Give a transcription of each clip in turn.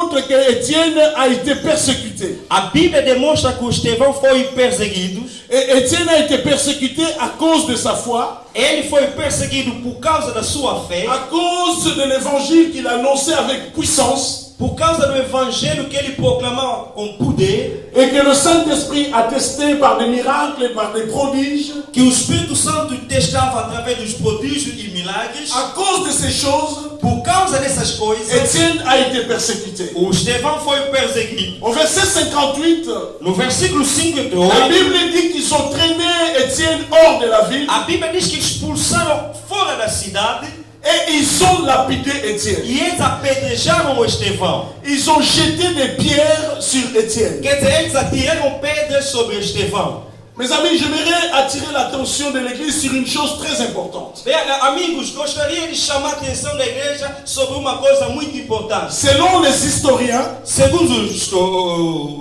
montre que Étienne a été persécuté. A Bíblia demonstra que Estevão foi perseguido. Et Étienne a été persécuté à cause de sa foi. Ele foi perseguido por causa da sua fé, À cause de l'évangile qu'il annonçait avec puissance. por causa do evangelho que ele proclamava com poder, Et que le Saint-Esprit attestait par des miracles et par des prodiges. que o Espírito Santo testava através dos prodígios e milagres. À cause de ces choses, Por causa dessas coisas, Étienne a été persécuté. o Estevão foi perseguido. Au verset 58, No versículo la 58, Bible dit qu'ils ont traîné Étienne hors de la ville a Bíblia diz que expulsaram fora da cidade et ils ont lapidé Étienne. e eles apedrejaram o Estevão. Ils ont jeté des pierres sur Étienne. Quer dizer, eles atiraram pedras sobre Estevão. Mes amis, j'aimerais attirer l'attention de l'Église sur une chose très importante. Bem, amigos, gostaria de chamar a atenção da igreja sobre uma coisa muito importante. Selon les historiens, Segundo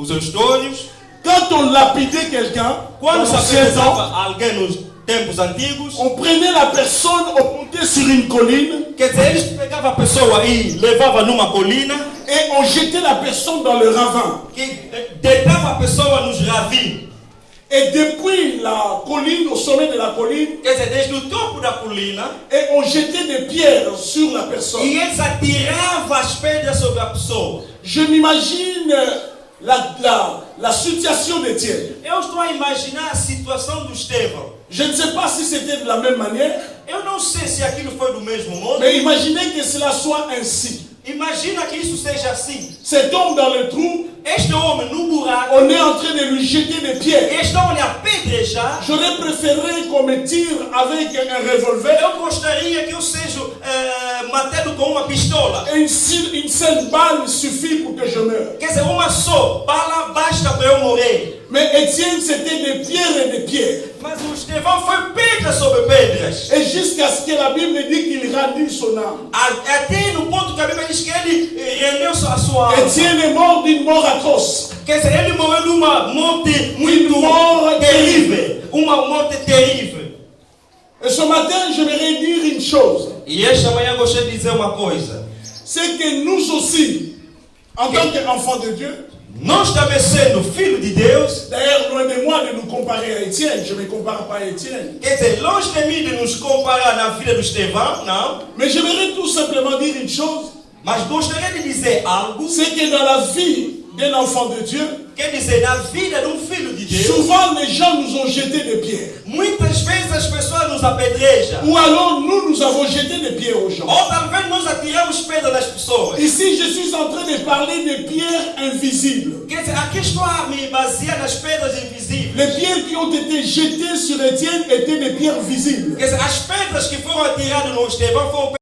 os histórios, quand on lapidait quelqu'un, dans quando se l'ancien temps, apedrejava alguém nos tempos antigos, on prenait la personne, on montait sur une colline quer dizer, eles pegavam a pessoa e levavam numa colina, et on jetait la personne dans le ravin. que deitava a pessoa nos ravinhos. Et depuis la colline, au sommet de la colline, Quer dizer, desde o topo da colina, et on jetait des pierres sur la personne. e eles atiravam as pedras sobre a pessoa. Je m'imagine la situation d'Étienne. Eu estou a imaginar a situação do Estevão. Je ne sais pas si c'était de la même manière, Eu não sei se aquilo foi do mesmo modo. mais imaginez que cela soit ainsi. Imagina que isso seja assim. Cet homme dans le trou, Este homem no buraco, on est en train de lui jeter des pierres. estão a lhe apedrejar. J'aurais préféré qu'on me tire avec un revolver Eu gostaria que eu seja matado com uma pistola. et une seule balle suffit pour que je meure. Quer dizer, uma só bala basta para eu morrer. Mais Étienne, c'était des pierres et des pierres. Mas o Estevão foi pedra sobre pedras. Et jusqu'à ce que la Bible dit qu'il rendit son âme. Até no ponto que a Bíblia diz que ele rendeu a sua alma. Étienne est mort d'une mort atroce. Quer dizer, ele morreu de uma morte muito Morte terrível. Uma morte terrível. Et ce matin, j'aimerais dire une chose. E esta manhã eu gostaria de dizer uma coisa. C'est que nous aussi, en tant qu'enfants de Dieu, Nós também sendo filho de Deus, d'ailleurs, loin de moi de nous comparer à Étienne, je ne me compare pas à Étienne. quer dizer, longe de mim de nos comparar na vida do Estevão, não. Mais j'aimerais tout simplement dire une chose. Mas gostaria de dizer algo, C'est que dans la vie d'un enfant de Dieu, quer dizer, na vida de filho de Deus, souvent les gens nous ont jeté des pierres. muitas vezes as pessoas nos apedrejam. Ou alors nous avons jeté des pierres aux gens. Ou talvez nós atiramos pedra nas pessoas. Ici, je suis en train de parler des pierres invisibles. Quer dizer, aqui estou a me basear nas pedras invisíveis. Les pierres qui ont été jetées sur Étienne étaient des pierres visibles. Quer dizer, as pedras que foram atiradas no Estevão foram